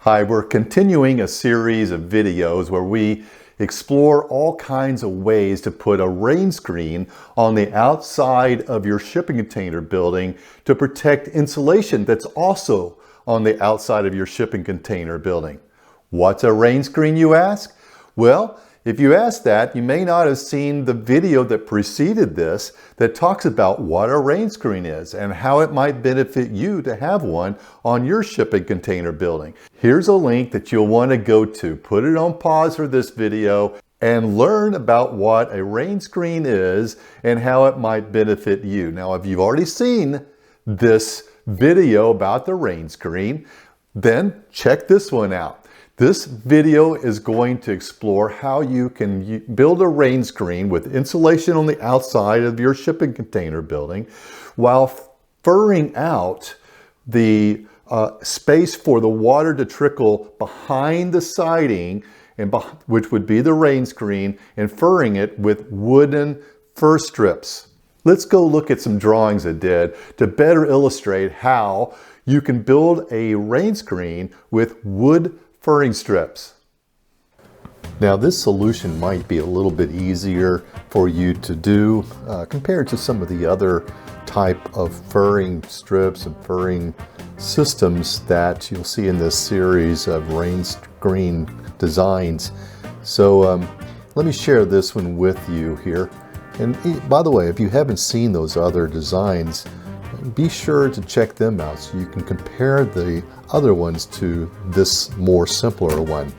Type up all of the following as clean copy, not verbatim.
Hi, we're continuing a series of videos where we explore all kinds of ways to put a Rainscreen on the outside of your shipping container building to protect insulation that's also on the outside of your shipping container building. What's a Rainscreen, you ask? Well, if you ask that, you may not have seen the video that preceded this that talks about what a Rainscreen is and how it might benefit you to have one on your shipping container building. Here's a link that you'll want to go to. Put it on pause for this video and learn about what a Rainscreen is and how it might benefit you. Now, if you've already seen this video about the Rainscreen, then check this one out. This video is going to explore how you can build a Rainscreen with insulation on the outside of your shipping container building while furring out the space for the water to trickle behind the siding, which would be the Rainscreen, and furring it with wooden fur strips. Let's go look at some drawings I did to better illustrate how you can build a Rainscreen with wood furring strips. Now, this solution might be a little bit easier for you to do compared to some of the other type of furring strips and furring systems that you'll see in this series of Rainscreen designs. So let me share this one with you here. And by the way, if you haven't seen those other designs, be sure to check them out so you can compare the other ones to this more simpler one.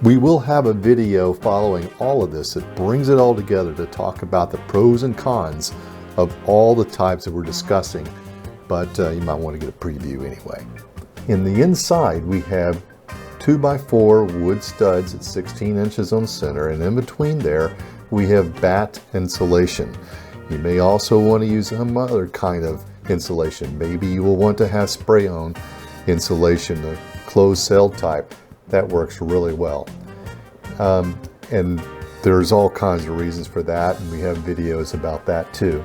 We will have a video following all of this that brings it all together to talk about the pros and cons of all the types that we're discussing, but you might want to get a preview anyway. In the inside, we have 2x4 wood studs at 16 inches on center, and in between there we have batt insulation. You may also want to use some other kind of insulation. Maybe you will want to have spray-on insulation, the closed cell type. That works really well. And there's all kinds of reasons for that, and we have videos about that too.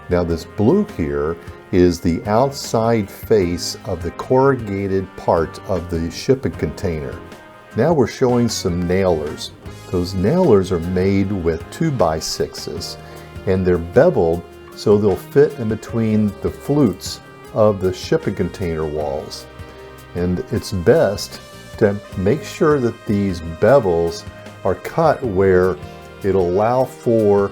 Now, this blue here is the outside face of the corrugated part of the shipping container. Now we're showing some nailers. Those nailers are made with 2x6s, and they're beveled so they'll fit in between the flutes of the shipping container walls. And it's best to make sure that these bevels are cut where it'll allow for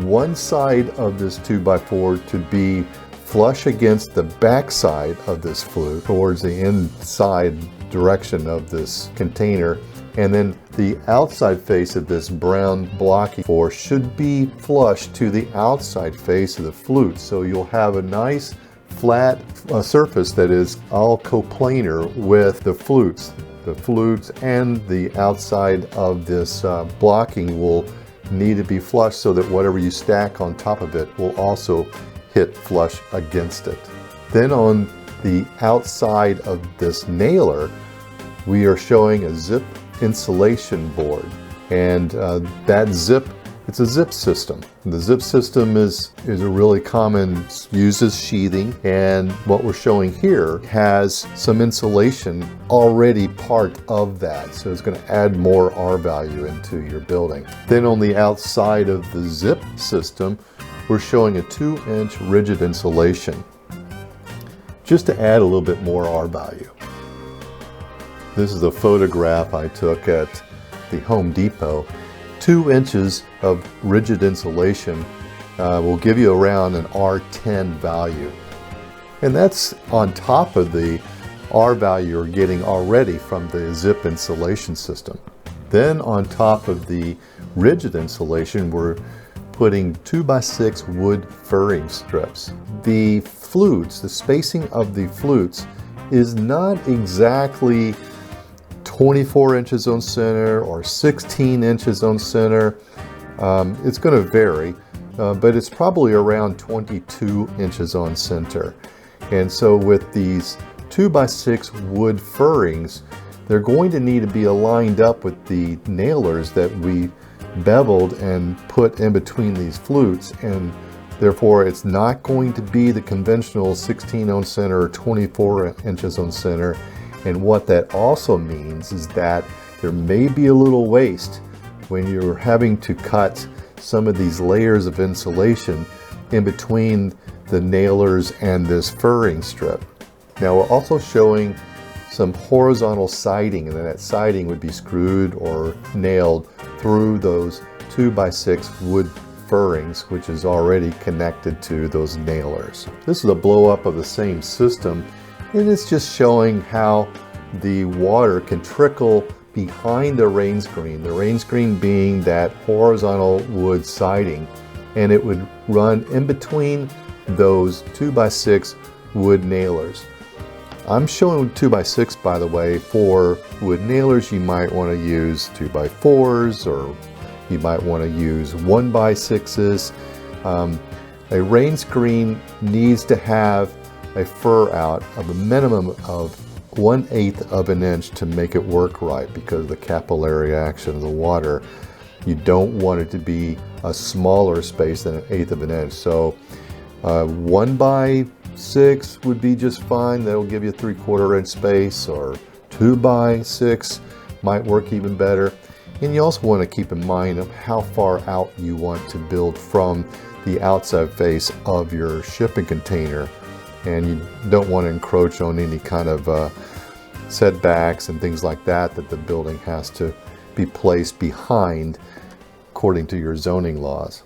one side of this 2x4 to be flush against the back side of this flute towards the inside direction of this container, and then the outside face of this brown blocky floor should be flush to the outside face of the flute, so you'll have a nice flat surface that is all coplanar with the flutes. The flutes and the outside of this blocking will need to be flush so that whatever you stack on top of it will also hit flush against it. Then on the outside of this nailer, we are showing a zip insulation board, and it's a zip system. The zip system is a really common, uses sheathing, and what we're showing here has some insulation already part of that, so it's going to add more R value into your building. Then on the outside of the zip system, we're showing a 2-inch rigid insulation, just to add a little bit more R value. This is a photograph I took at the Home Depot. 2 inches of rigid insulation will give you around an R10 value. And that's on top of the R value you're getting already from the zip insulation system. Then on top of the rigid insulation, we're putting 2x6 wood furring strips. The flutes, the spacing of the flutes is not exactly 24 inches on center or 16 inches on center. It's going to vary, but it's probably around 22 inches on center. And so with these 2x6 wood furrings, they're going to need to be aligned up with the nailers that we beveled and put in between these flutes, and therefore it's not going to be the conventional 16 on center or 24 inches on center. And what that also means is that there may be a little waste when you're having to cut some of these layers of insulation in between the nailers and this furring strip. Now we're also showing some horizontal siding, and then that siding would be screwed or nailed through those 2x6 wood furrings, which is already connected to those nailers. This is a blow up of the same system, and it's just showing how the water can trickle behind the Rainscreen. The Rainscreen being that horizontal wood siding, and it would run in between those 2x6 wood nailers. I'm showing 2x6, by the way. For wood nailers, you might want to use 2x4s, or you might want to use 1x6s. A Rainscreen needs to have a fur out of a minimum of 1/8 of an inch to make it work right, because of the capillary action of the water. You don't want it to be a smaller space than 1/8 of an inch. So 1x6 would be just fine. That'll give you a 3/4 inch space, or 2x6 might work even better. And you also want to keep in mind of how far out you want to build from the outside face of your shipping container. And you don't want to encroach on any kind of setbacks and things like that that the building has to be placed behind according to your zoning laws.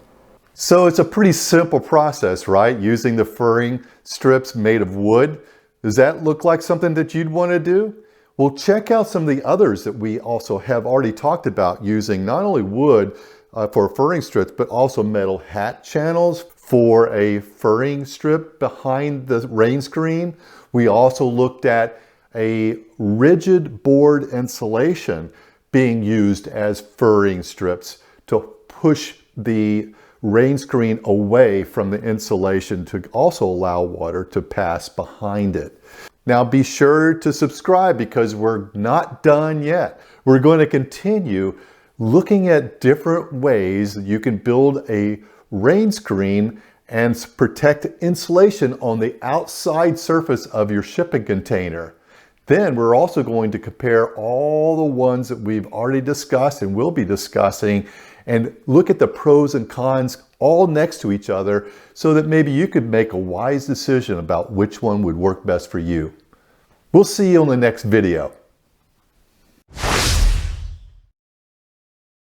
So it's a pretty simple process, right? Using the furring strips made of wood. Does that look like something that you'd want to do? Well, check out some of the others that we also have already talked about, using not only wood for furring strips, but also metal hat channels for a furring strip behind the Rainscreen. We also looked at a rigid board insulation being used as furring strips to push the Rainscreen away from the insulation to also allow water to pass behind it. Now be sure to subscribe, because we're not done yet. We're going to continue looking at different ways that you can build a Rainscreen and protect insulation on the outside surface of your shipping container. Then we're also going to compare all the ones that we've already discussed and will be discussing, and look at the pros and cons all next to each other, so that maybe you could make a wise decision about which one would work best for you. We'll see you on the next video.